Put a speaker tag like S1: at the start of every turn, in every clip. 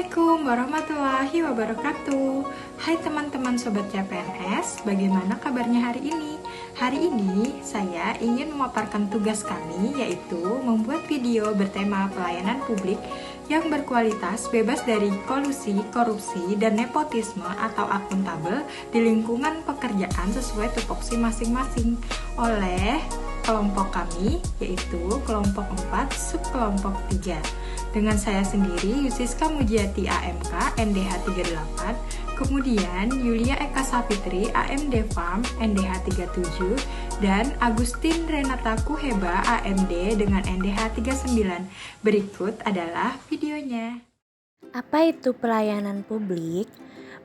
S1: Assalamualaikum warahmatullahi wabarakatuh. Hai teman-teman Sobat CPNS, bagaimana kabarnya hari ini? Hari ini saya ingin memaparkan tugas kami, yaitu membuat video bertema pelayanan publik yang berkualitas, bebas dari kolusi, korupsi, dan nepotisme atau akuntabel di lingkungan pekerjaan sesuai tupoksi masing-masing oleh kelompok kami, yaitu kelompok 4, subkelompok 3. Dengan saya sendiri, Yusiska Mujiati AMK, NDH 38, kemudian Yulia Eka Safitri, AMD Farm, NDH 37, dan Agustin Renata Kuheba, AMD dengan NDH 39. Berikut adalah videonya.
S2: Apa itu pelayanan publik?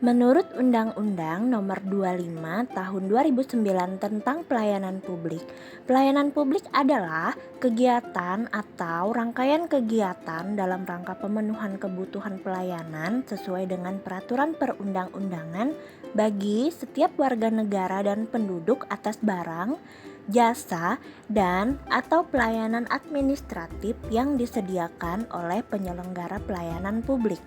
S2: Menurut Undang-Undang Nomor 25 Tahun 2009 tentang Pelayanan Publik, pelayanan publik adalah kegiatan atau rangkaian kegiatan dalam rangka pemenuhan kebutuhan pelayanan sesuai dengan peraturan perundang-undangan bagi setiap warga negara dan penduduk atas barang, jasa, dan atau pelayanan administratif yang disediakan oleh penyelenggara pelayanan publik.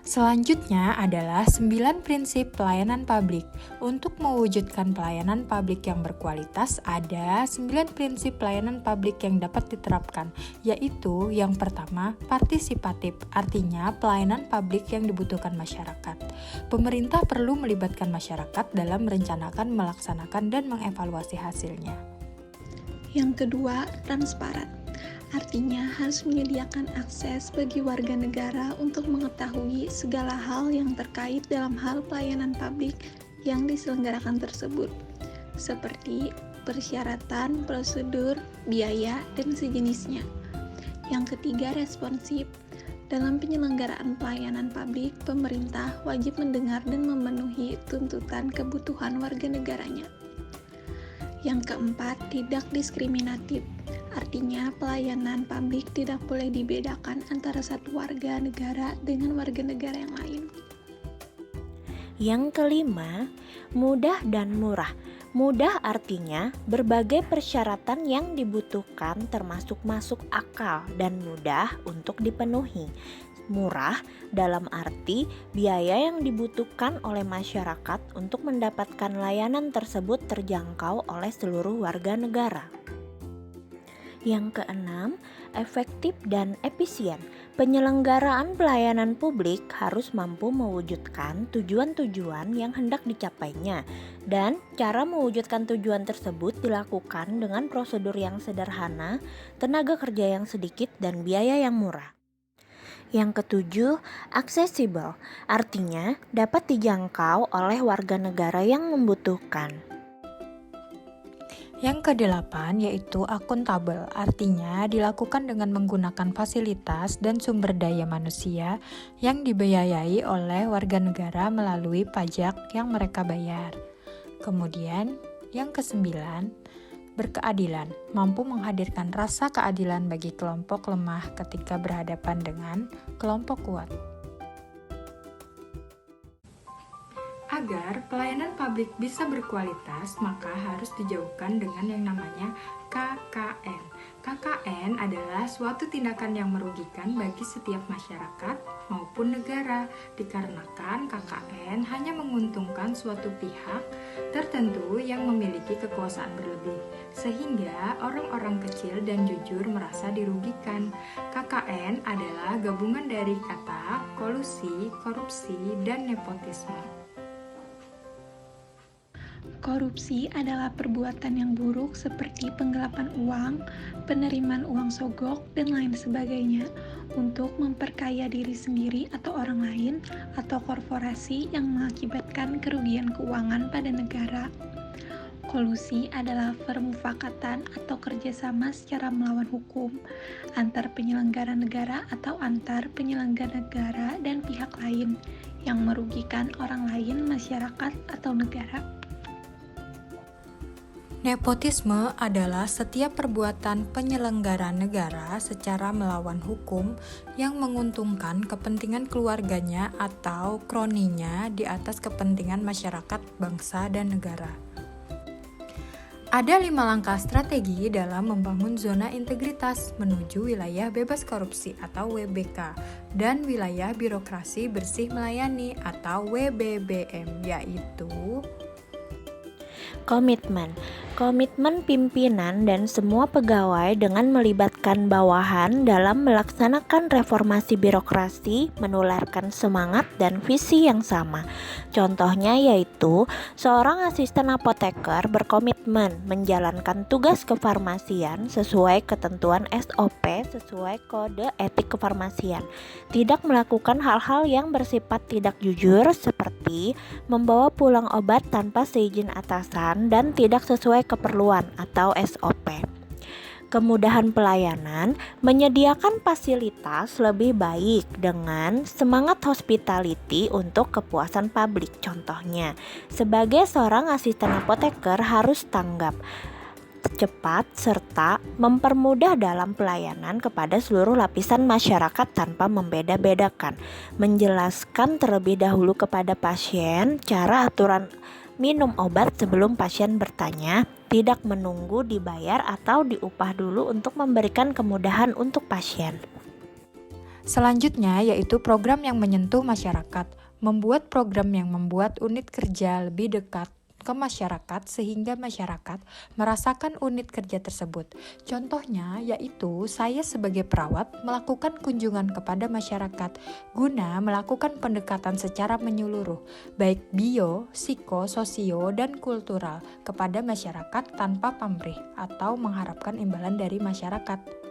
S1: Selanjutnya adalah 9 prinsip pelayanan publik. Untuk mewujudkan pelayanan publik yang berkualitas, ada 9 prinsip pelayanan publik yang dapat diterapkan, yaitu yang pertama, partisipatif, artinya pelayanan publik yang dibutuhkan masyarakat. Pemerintah perlu melibatkan masyarakat dalam merencanakan, melaksanakan, dan mengevaluasi hasilnya.
S3: Yang kedua, transparan. Artinya harus menyediakan akses bagi warga negara untuk mengetahui segala hal yang terkait dalam hal pelayanan publik yang diselenggarakan tersebut, seperti persyaratan, prosedur, biaya, dan sejenisnya. Yang ketiga, responsif. Dalam penyelenggaraan pelayanan publik, pemerintah wajib mendengar dan memenuhi tuntutan kebutuhan warga negaranya. Yang keempat, tidak diskriminatif. Artinya, pelayanan publik tidak boleh dibedakan antara satu warga negara dengan warga negara yang lain.
S2: Yang kelima, mudah dan murah. Mudah artinya berbagai persyaratan yang dibutuhkan termasuk masuk akal dan mudah untuk dipenuhi. Murah dalam arti biaya yang dibutuhkan oleh masyarakat untuk mendapatkan layanan tersebut terjangkau oleh seluruh warga negara. Yang keenam, efektif dan efisien. Penyelenggaraan pelayanan publik harus mampu mewujudkan tujuan-tujuan yang hendak dicapainya, dan cara mewujudkan tujuan tersebut dilakukan dengan prosedur yang sederhana, tenaga kerja yang sedikit, dan biaya yang murah. Yang ketujuh, aksesibel, artinya dapat dijangkau oleh warga negara yang membutuhkan.
S1: Yang kedelapan yaitu akuntabel, artinya dilakukan dengan menggunakan fasilitas dan sumber daya manusia yang dibiayai oleh warga negara melalui pajak yang mereka bayar. Kemudian yang kesembilan, berkeadilan, mampu menghadirkan rasa keadilan bagi kelompok lemah ketika berhadapan dengan kelompok kuat. Agar pelayanan publik bisa berkualitas, maka harus dijauhkan dengan yang namanya KKN. KKN adalah suatu tindakan yang merugikan bagi setiap masyarakat maupun negara, dikarenakan KKN hanya menguntungkan suatu pihak tertentu yang memiliki kekuasaan berlebih, sehingga orang-orang kecil dan jujur merasa dirugikan. KKN adalah gabungan dari kata kolusi, korupsi, dan nepotisme.
S3: Korupsi adalah perbuatan yang buruk seperti penggelapan uang, penerimaan uang sogok, dan lain sebagainya untuk memperkaya diri sendiri atau orang lain atau korporasi yang mengakibatkan kerugian keuangan pada negara. Kolusi adalah permufakatan atau kerjasama secara melawan hukum antar penyelenggara negara atau antar penyelenggara negara dan pihak lain yang merugikan orang lain, masyarakat, atau negara.
S1: Nepotisme adalah setiap perbuatan penyelenggara negara secara melawan hukum yang menguntungkan kepentingan keluarganya atau kroninya di atas kepentingan masyarakat, bangsa, dan negara. Ada 5 langkah strategi dalam membangun zona integritas menuju wilayah bebas korupsi atau WBK dan wilayah birokrasi bersih melayani atau WBBM, yaitu
S2: Komitmen pimpinan dan semua pegawai dengan melibatkan bawahan dalam melaksanakan reformasi birokrasi, menularkan semangat dan visi yang sama. Contohnya yaitu seorang asisten apoteker berkomitmen menjalankan tugas kefarmasian sesuai ketentuan SOP sesuai kode etik kefarmasian, tidak melakukan hal-hal yang bersifat tidak jujur seperti membawa pulang obat tanpa seizin atasan dan tidak sesuai keperluan atau SOP. Kemudahan pelayanan, menyediakan fasilitas lebih baik dengan semangat hospitality untuk kepuasan publik. Contohnya, sebagai seorang asisten apoteker harus tanggap, cepat, serta mempermudah dalam pelayanan kepada seluruh lapisan masyarakat tanpa membeda-bedakan. Menjelaskan terlebih dahulu kepada pasien cara aturan minum obat sebelum pasien bertanya, tidak menunggu dibayar atau diupah dulu untuk memberikan kemudahan untuk pasien.
S1: Selanjutnya yaitu program yang menyentuh masyarakat, membuat program yang membuat unit kerja lebih dekat ke masyarakat sehingga masyarakat merasakan unit kerja tersebut. Contohnya yaitu saya sebagai perawat melakukan kunjungan kepada masyarakat guna melakukan pendekatan secara menyeluruh baik bio, psiko, sosio, dan kultural kepada masyarakat tanpa pamrih atau mengharapkan imbalan dari masyarakat.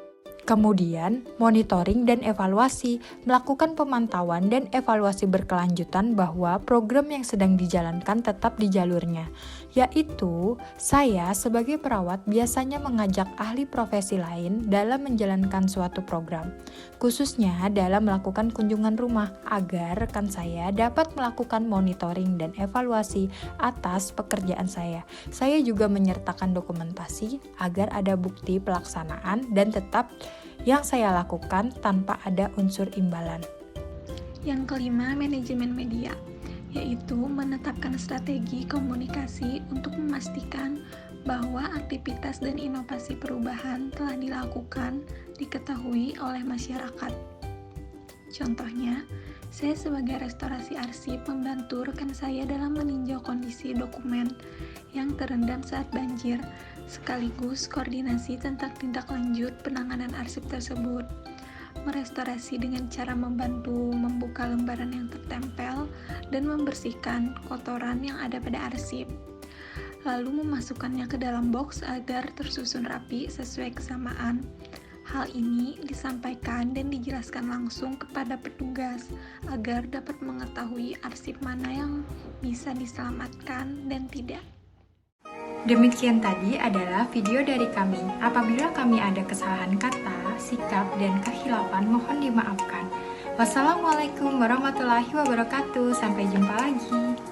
S1: Kemudian, monitoring dan evaluasi, melakukan pemantauan dan evaluasi berkelanjutan bahwa program yang sedang dijalankan tetap di jalurnya, yaitu saya sebagai perawat biasanya mengajak ahli profesi lain dalam menjalankan suatu program, khususnya dalam melakukan kunjungan rumah agar rekan saya dapat melakukan monitoring dan evaluasi atas pekerjaan saya. Saya juga menyertakan dokumentasi agar ada bukti pelaksanaan dan tetap yang saya lakukan tanpa ada unsur imbalan.
S3: Yang kelima, manajemen media, yaitu menetapkan strategi komunikasi untuk memastikan bahwa aktivitas dan inovasi perubahan telah dilakukan, diketahui oleh masyarakat. Contohnya, saya sebagai restorasi arsip membantu rekan saya dalam meninjau kondisi dokumen yang terendam saat banjir, sekaligus koordinasi tentang tindak lanjut penanganan arsip tersebut. Merestorasi dengan cara membantu membuka lembaran yang tertempel dan membersihkan kotoran yang ada pada arsip, lalu memasukkannya ke dalam box agar tersusun rapi sesuai kesamaan. Hal ini disampaikan dan dijelaskan langsung kepada petugas agar dapat mengetahui arsip mana yang bisa diselamatkan dan tidak.
S1: Demikian tadi adalah video dari kami. Apabila kami ada kesalahan kata, sikap, dan kekhilafan mohon dimaafkan. Wassalamualaikum warahmatullahi wabarakatuh. Sampai jumpa lagi.